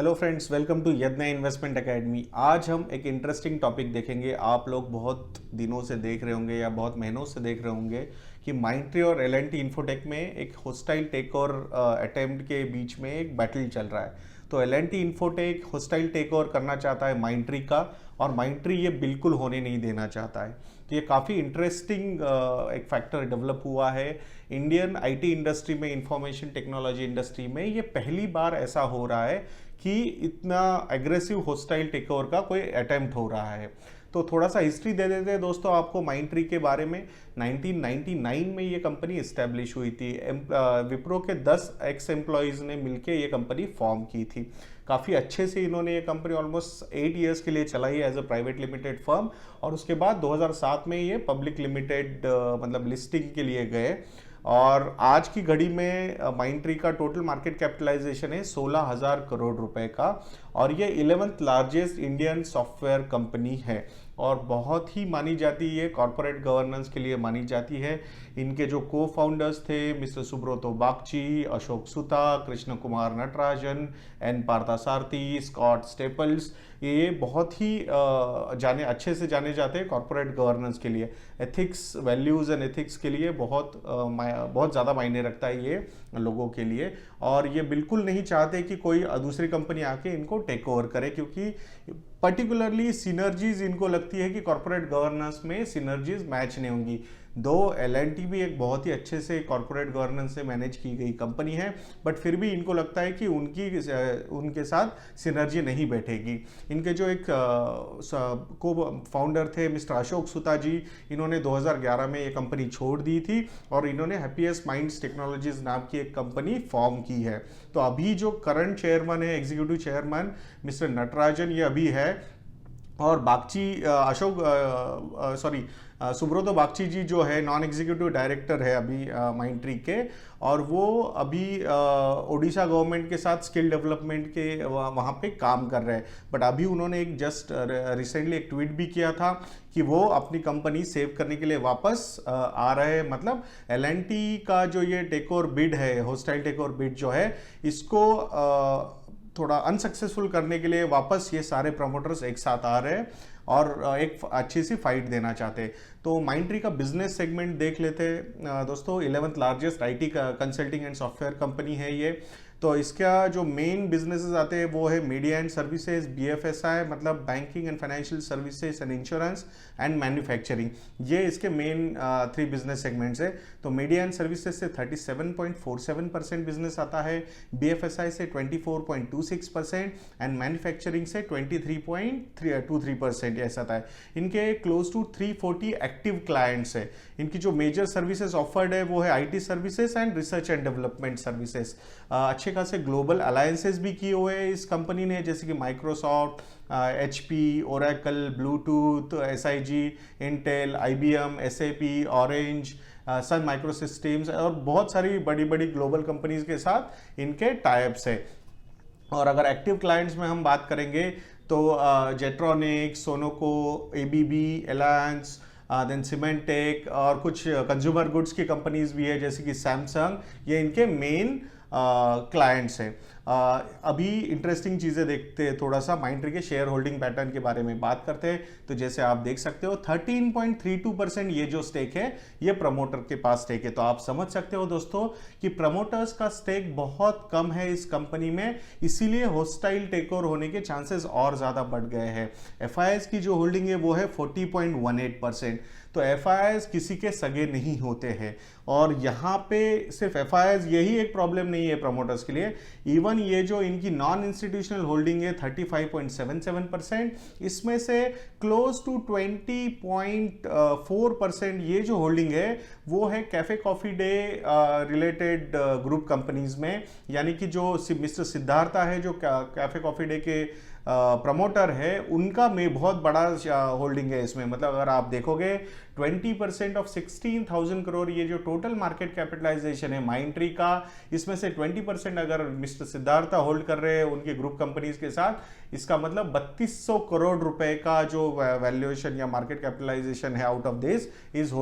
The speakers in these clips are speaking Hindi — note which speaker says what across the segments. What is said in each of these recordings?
Speaker 1: हेलो फ्रेंड्स, वेलकम टू यज्ञ इन्वेस्टमेंट एकेडमी। आज हम एक इंटरेस्टिंग टॉपिक देखेंगे। आप लोग बहुत दिनों से देख रहे होंगे या बहुत महीनों से देख रहे होंगे कि माइंडट्री और एल&टी इन्फोटेक में एक होस्टाइल टेक ओवर अटेम्प्ट के बीच में एक बैटल चल रहा है। तो L and T Infotech hostile take over करना चाहता है माइंडट्री का, और माइंडट्री ये बिल्कुल होने नहीं देना चाहता है। तो ये काफ़ी इंटरेस्टिंग एक फैक्टर डेवलप हुआ है इंडियन आईटी इंडस्ट्री में, इंफॉर्मेशन टेक्नोलॉजी इंडस्ट्री में। ये पहली बार ऐसा हो रहा है कि इतना एग्रेसिव होस्टाइल टेक ओवर का कोई अटेम्प्ट हो रहा है। तो थोड़ा सा हिस्ट्री दे देते हैं दोस्तों आपको माइंडट्री के बारे में। 1999 में ये कंपनी इस्टेब्लिश हुई थी। विप्रो के 10 एक्स एम्प्लॉयज़ ने मिलकर ये कंपनी फॉर्म की थी। काफ़ी अच्छे से इन्होंने ये कंपनी ऑलमोस्ट 8 इयर्स के लिए चलाई as a private limited firm, और उसके बाद 2007 में ये पब्लिक लिमिटेड मतलब लिस्टिंग के लिए गए। और आज की घड़ी में माइंडट्री का टोटल मार्केट कैपिटलाइजेशन है 16,000 करोड़ रुपए का, और ये 11th largest Indian software company है और बहुत ही मानी जाती है, कॉर्पोरेट गवर्नेंस के लिए मानी जाती है। इनके जो को फाउंडर्स थे mister Subroto Bagchi, Ashok Soota, Krishna Kumar Natarajan, N Parthasarathy, Scott Staples, ये बहुत ही अच्छे से जाने जाते हैं कॉर्पोरेट गवर्नेंस के लिए। एथिक्स, वैल्यूज़ एंड एथिक्स के लिए बहुत ज़्यादा मायने रखता है ये लोगों के लिए। और ये बिल्कुल नहीं चाहते कि कोई दूसरी कंपनी आके इनको टेक ओवर करे, क्योंकि पर्टिकुलरली सिनर्जीज इनको लगती है कि कॉर्पोरेट गवर्नेंस में सिनर्जीज मैच नहीं होंगी। दो एल&टी भी एक बहुत ही अच्छे से कॉर्पोरेट गवर्नेंस से मैनेज की गई कंपनी है, बट फिर भी इनको लगता है कि उनके साथ सिनर्जी नहीं बैठेगी। इनके जो एक को फाउंडर थे मिस्टर अशोक सुता जी, इन्होंने 2011 में ये कंपनी छोड़ दी थी और इन्होंने हैप्पीएस्ट माइंड्स टेक्नोलॉजीज नाम की एक कंपनी फॉर्म की है। तो अभी जो करंट चेयरमैन है, एग्जीक्यूटिव चेयरमैन मिस्टर नटराजन, ये अभी है। और सुब्रतो बागची जी जो है नॉन एग्जीक्यूटिव डायरेक्टर है अभी माइंडट्री के, और वो अभी ओडिशा गवर्नमेंट के साथ स्किल डेवलपमेंट के वहाँ पे काम कर रहे हैं। बट अभी उन्होंने एक जस्ट रिसेंटली एक ट्वीट भी किया था कि वो अपनी कंपनी सेव करने के लिए वापस आ रहे हैं। मतलब एल&टी का जो ये टेक ओवर बिड है, होस्टाइल टेक ओवर बिड जो है, इसको थोड़ा अनसक्सेसफुल करने के लिए वापस ये सारे प्रमोटर्स एक साथ आ रहे हैं और एक अच्छी सी फाइट देना चाहते हैं। तो माइंडट्री का बिजनेस सेगमेंट देख लेते हैं दोस्तों। 11th largest IT consulting and software company है ये। तो इसका जो मेन बिजनेसेस आते हैं वो है मीडिया एंड सर्विसेज, BFSI मतलब banking and financial services and insurance and manufacturing. ये इसके मेन 3 बिजनेस सेगमेंट्स है। तो मीडिया एंड सर्विसेज से 37.47% बिजनेस आता है, BFSI से 24.26% एंड मैन्युफैक्चरिंग से 23.23% ऐसा आता है। इनके क्लोज टू 340 एक्टिव क्लाइंट्स है। इनकी जो मेजर सर्विसेज ऑफर्ड है वो है IT services and research and development services. अच्छे खासे ग्लोबल अलायंसेस भी किए हुए हैं इस कंपनी ने, जैसे कि Microsoft, HP, Oracle, Bluetooth, SIG, Intel, IBM, SAP, Orange, Sun Microsystems और बहुत सारी बड़ी बड़ी ग्लोबल कंपनीज के साथ इनके टाइप्स है। और अगर एक्टिव क्लाइंट्स में हम बात करेंगे तो जेट्रॉनिक्स, सोनोको, ABB, एलायंस, देन सीमेंटेक और कुछ कंज्यूमर गुड्स की कंपनीज भी है जैसे कि सैमसंग, ये इनके मेन क्लाइंट्स हैं। अभी इंटरेस्टिंग चीज़ें देखते हैं, थोड़ा सा माइंडट्री के शेयर होल्डिंग पैटर्न के बारे में बात करते हैं। तो जैसे आप देख सकते हो 13.32% ये जो स्टेक है ये प्रमोटर के पास स्टेक है। तो आप समझ सकते हो दोस्तों कि प्रमोटर्स का स्टेक बहुत कम है इस कंपनी में, इसीलिए होस्टाइल टेक ओवर होने के चांसेस और ज़्यादा बढ़ गए हैं। FIS की जो होल्डिंग है वो है 40.18%। तो FIS किसी के सगे नहीं होते हैं, और यहाँ पे सिर्फ FIS यही एक प्रॉब्लम नहीं है प्रमोटर्स के लिए। इवन ये जो इनकी नॉन इंस्टीट्यूशनल होल्डिंग है 35.77%, इसमें से क्लोज टू 20.4% ये जो होल्डिंग है वो है cafe coffee day related group companies में। यानी कि जो मिस्टर सिद्धार्था है जो कैफे कॉफी डे के प्रमोटर है, उनका में बहुत बड़ा होल्डिंग है इसमें। मतलब अगर आप देखोगे 20% ऑफ 16,000 करोड़ ये जो टोटल मार्केट कैपिटलाइजेशन है माइंडट्री का, इसमें से 20% अगर मिस्टर सिद्धार्था होल्ड कर रहे हैं उनके ग्रुप कंपनीज के साथ, इसका मतलब 3200 करोड़ रुपए का जो वैल्यूएशन या मार्केट कैपिटलाइजेशन है out of this is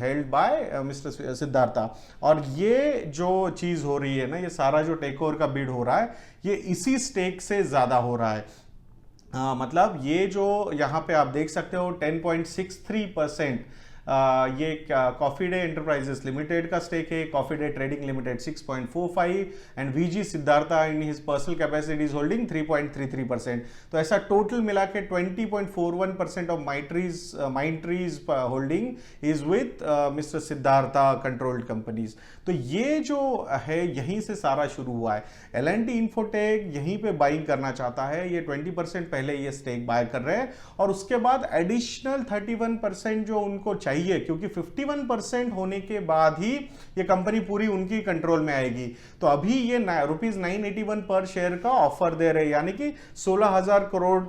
Speaker 1: held by mister Siddhartha. और ये जो चीज हो रही है ना, ये सारा जो टेक ओवर का बिड हो रहा है, ये इसी स्टेक से ज्यादा हो रहा है। मतलब ये जो यहाँ पे आप देख सकते हो 10.63% ये कॉफी डे एंटरप्राइजेस लिमिटेड का स्टेक है, Coffee Day Trading Limited 6.45 and VG Siddhartha in his personal capacity is holding 3.33%। तो ऐसा टोटल मिला के 20.41% of Mindtree's holding is with Mr Siddhartha controlled companies. तो ये जो है यहीं से सारा शुरू हुआ है। L&T इन्फोटेक यहीं पे बाइंग करना चाहता है, ये 20% पहले ये स्टेक बाय कर रहे हैं और उसके बाद एडिशनल 31% जो उनको चाहिए, क्योंकि 51% होने के बाद ही ये कंपनी पूरी उनकी कंट्रोल में आएगी। तो अभी ये ₹981 पर शेयर का ऑफर दे रहे हैं, यानी कि 16,000 करोड़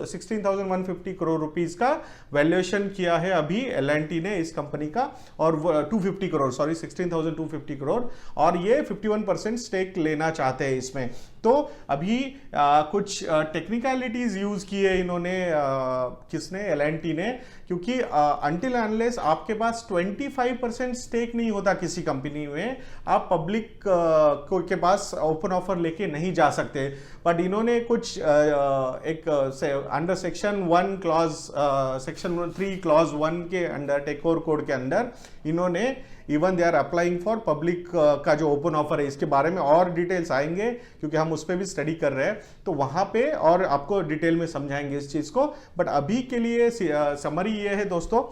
Speaker 1: 16,150 करोड़ रुपीस का वैल्यूएशन किया है अभी L&T ने इस कंपनी का, और 250 करोड़ 16,250 करोड़, और ये 51% स्टेक लेना चाहते हैं इसमें। तो अभी कुछ टेक्निकलिटीज यूज किए इन्होंने, किसने, L&T ने, क्योंकि अंटिल अनलेस आपके पास 25% स्टेक नहीं होता किसी कंपनी में, आप पब्लिक के पास ओपन ऑफर लेके नहीं जा सकते। बट इन्होंने कुछ एक under section 1 clause section 3 clause 1 के अंडर टेक ओवर कोड के अंदर इन्होंने even they are applying for public का जो ओपन ऑफर है, इसके बारे में और डिटेल्स आएंगे क्योंकि हम उस पर भी स्टडी कर रहे हैं, तो वहां पे और आपको डिटेल में समझाएंगे इस चीज को। बट अभी के लिए समरी ये है दोस्तों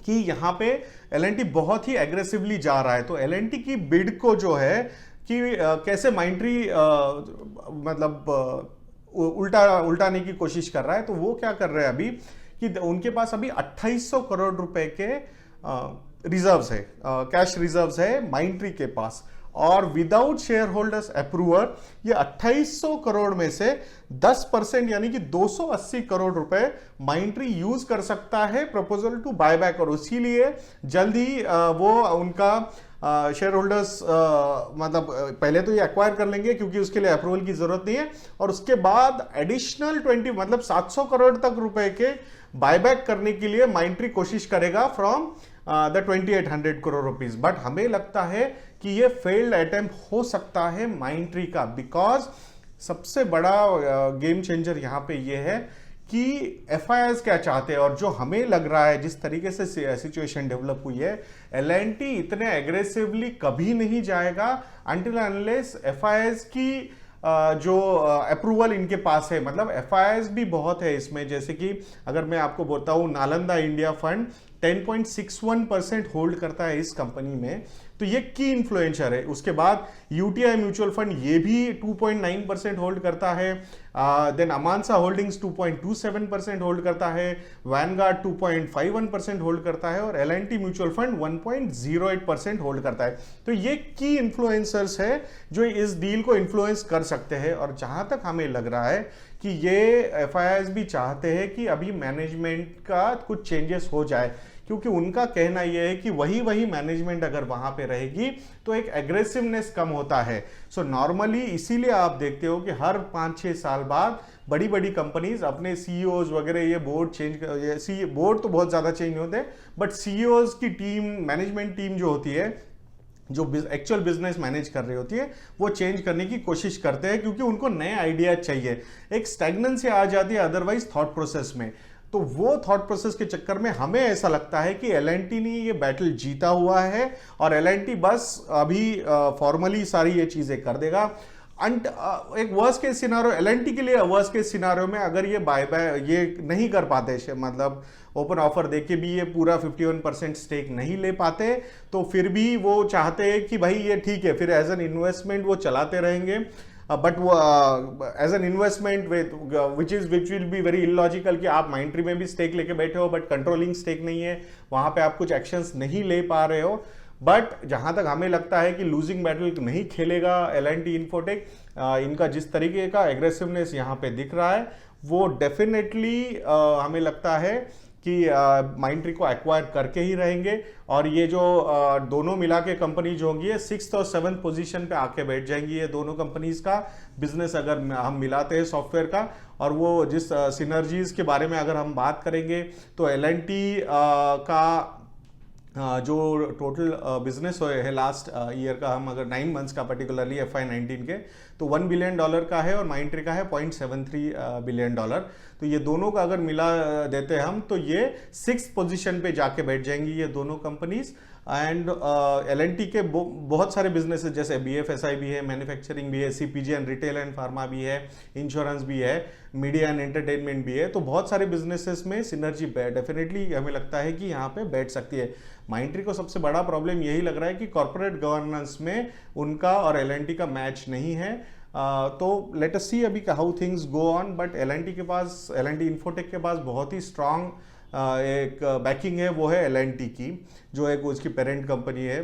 Speaker 1: कि यहाँ पे L&T बहुत ही एग्रेसिवली जा रहा है। तो L&T की बिड को जो है कि कैसे माइंट्री मतलब उल्टाने की कोशिश कर रहा है, तो वो क्या कर रहे हैं अभी कि उनके पास अभी 2800 करोड़ रुपए के रिजर्व्स है, कैश रिजर्व्स है माइंट्री के पास, और विदाउट शेयर होल्डर्स अप्रूवल ये 2800 करोड़ में से 10% यानी कि 280 करोड़ रुपए माइंट्री यूज कर सकता है प्रपोजल टू बायबैक, और इसीलिए जल्द ही वो उनका शेयर होल्डर्स मतलब पहले तो ये एक्वायर कर लेंगे क्योंकि उसके लिए अप्रूवल की जरूरत नहीं है, और उसके बाद एडिशनल 20 मतलब 700 करोड़ तक रुपए के बायबैक करने के लिए माइंट्री कोशिश करेगा from the 2800 crore rupees. But हमें लगता है कि ये फेल्ड अटेम्प्ट हो सकता है माइंट्री का, बिकॉज सबसे बड़ा गेम चेंजर यहां पे ये है कि FIIs क्या चाहते हैं, और जो हमें लग रहा है जिस तरीके से सिचुएशन डेवलप हुई है, L&T इतने एग्रेसिवली कभी नहीं जाएगा अनटिल अनलेस FIIs की जो अप्रूवल इनके पास है। मतलब FIIs भी बहुत है इसमें, जैसे कि अगर मैं आपको बोलता हूं नालंदा इंडिया फंड 10.61% होल्ड करता है इस कंपनी में, तो ये की इन्फ्लुएंसर है। उसके बाद UTI म्यूचुअल फंड ये भी 2.9% होल्ड करता है, देन अमानसा होल्डिंग्स 2.27% होल्ड करता है, वैनगार्ड 2.51% होल्ड करता है, और L&T म्यूचुअल फंड 1.08% होल्ड करता है। तो ये की इन्फ्लुएंसर्स है जो इस डील को इन्फ्लुएंस कर सकते हैं, और जहां तक हमें लग रहा है कि ये FIIs भी चाहते हैं कि अभी मैनेजमेंट का कुछ चेंजेस हो जाए, क्योंकि उनका कहना यह है कि वही मैनेजमेंट अगर वहां पे रहेगी तो एक एग्रेसिवनेस कम होता है। सो नॉर्मली इसीलिए आप देखते हो कि हर 5-6 साल बाद बड़ी बड़ी कंपनीज अपने CEOs वगैरह ये बोर्ड चेंज, बोर्ड तो बहुत ज्यादा चेंज होते हैं, बट CEOs की टीम, मैनेजमेंट टीम जो होती है, जो एक्चुअल बिजनेस मैनेज कर रही होती है, वो चेंज करने की कोशिश करते हैं क्योंकि उनको नए आइडिया चाहिए। एक स्टैग्नेंसी आ जाती है अदरवाइज थॉट प्रोसेस में, तो वो थॉट प्रोसेस के चक्कर में हमें ऐसा लगता है कि L&T ने ये बैटल जीता हुआ है, और L&T बस अभी फॉर्मली सारी ये चीजें कर देगा। एक वर्स्ट केस सिनारियो L&T के लिए, वर्स्ट केस सिनारियो में अगर ये बायबैक ये नहीं कर पाते, मतलब ओपन ऑफर देके भी ये पूरा 51% स्टेक नहीं ले पाते, तो फिर भी वो चाहते हैं कि भाई ये ठीक है, फिर एज एन इन्वेस्टमेंट वो चलाते रहेंगे, बट वो as an investment which will be very illogical कि आप माइंट्री में भी स्टेक लेके बैठे हो बट कंट्रोलिंग स्टेक नहीं है, वहां पे आप कुछ एक्शंस नहीं ले पा रहे हो। बट जहां तक हमें लगता है कि लूजिंग बैटल नहीं खेलेगा L&T इन्फोटेक, इनका जिस तरीके का एग्रेसिवनेस यहाँ पे दिख रहा है वो डेफिनेटली हमें लगता है कि माइंडट्री को एक्वायर करके ही रहेंगे, और ये जो दोनों मिला के कंपनी जो होंगी 6th और 7th पोजीशन पे आके बैठ जाएंगी। ये दोनों कंपनीज का बिजनेस अगर हम मिलाते हैं सॉफ्टवेयर का, और वो जिस सिनर्जीज के बारे में अगर हम बात करेंगे तो L&T का जो टोटल बिजनेस है लास्ट ईयर का, हम अगर 9 मंथ्स का पर्टिकुलरली FY19 के, तो $1 बिलियन का है और माइंडट्री का है $0.73 बिलियन। तो ये दोनों का अगर मिला देते हैं हम, तो ये 6th पोजीशन पे जाके बैठ जाएंगी ये दोनों कंपनीज। एंड L&T के बहुत सारे बिजनेसेस जैसे BFSI भी है, मैन्युफैक्चरिंग भी है, CPG and retail and pharma भी है, इंश्योरेंस भी है, मीडिया एंड एंटरटेनमेंट भी है। तो बहुत सारे बिजनेसेस में सिनर्जी डेफिनेटली हमें लगता है कि यहाँ पे बैठ सकती है। माइंडट्री को सबसे बड़ा प्रॉब्लम यही लग रहा है कि कॉर्पोरेट गवर्नेंस में उनका और L&T का मैच नहीं है। तो लेट अस सी अभी how things go on, but L&T के पास, L&T इन्फोटेक के पास बहुत ही स्ट्रांग एक बैकिंग है, वो है L&T की, जो एक उसकी पेरेंट कंपनी है।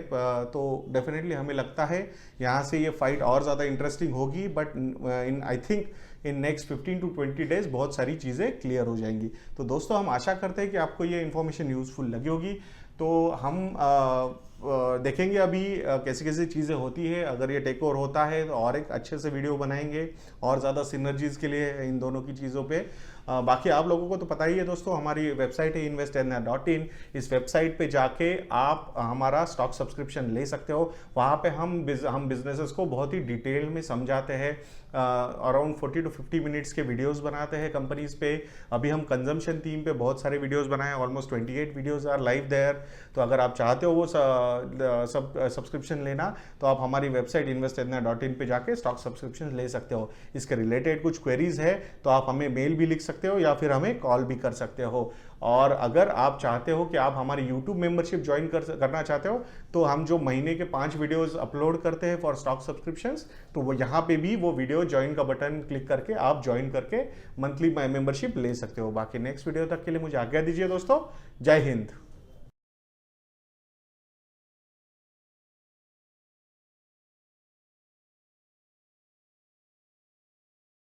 Speaker 1: तो डेफिनेटली हमें लगता है यहाँ से ये फाइट और ज़्यादा इंटरेस्टिंग होगी, but in I think in next 15 to 20 days बहुत सारी चीज़ें क्लियर हो जाएंगी। तो दोस्तों, हम आशा करते हैं कि आपको ये इन्फॉर्मेशन यूजफुल लगी होगी। तो हम देखेंगे अभी कैसी कैसी चीज़ें होती है। अगर ये टेक ओवर होता है तो और एक अच्छे से वीडियो बनाएंगे और ज़्यादा सिनर्जीज के लिए इन दोनों की चीज़ों पे। बाकी आप लोगों को तो पता ही है दोस्तों, हमारी वेबसाइट है investindia.in। इस वेबसाइट पे जाके आप हमारा स्टॉक सब्सक्रिप्शन ले सकते हो। वहाँ पे हम बिजनेसेस को बहुत ही डिटेल में समझाते हैं। अराउंड 40 to 50 मिनट्स के वीडियोस बनाते हैं कंपनीज पे। अभी हम कंजम्पशन थीम पे बहुत सारे वीडियोस बनाए, almost 28 videos are live there. तो अगर आप चाहते हो वो सब्सक्रिप्शन लेना, तो आप हमारी वेबसाइट investindia.in पे जाके स्टॉक सब्सक्रिप्शन ले सकते हो। इसके रिलेटेड कुछ क्वेरीज है तो आप हमें मेल भी लिख सकते हो या फिर हमें कॉल भी कर सकते हो। और अगर आप चाहते हो कि आप हमारी YouTube मेंबरशिप ज्वाइन करना चाहते हो, तो हम जो महीने के 5 वीडियोस अपलोड करते हैं फॉर स्टॉक सब्सक्रिप्शंस, तो वो यहाँ पे भी वो वीडियो ज्वाइन का बटन क्लिक करके आप ज्वाइन करके मंथली मेंबरशिप ले सकते हो। बाकी नेक्स्ट वीडियो तक के लिए मुझे आज्ञा दीजिए दोस्तों। जय हिंद।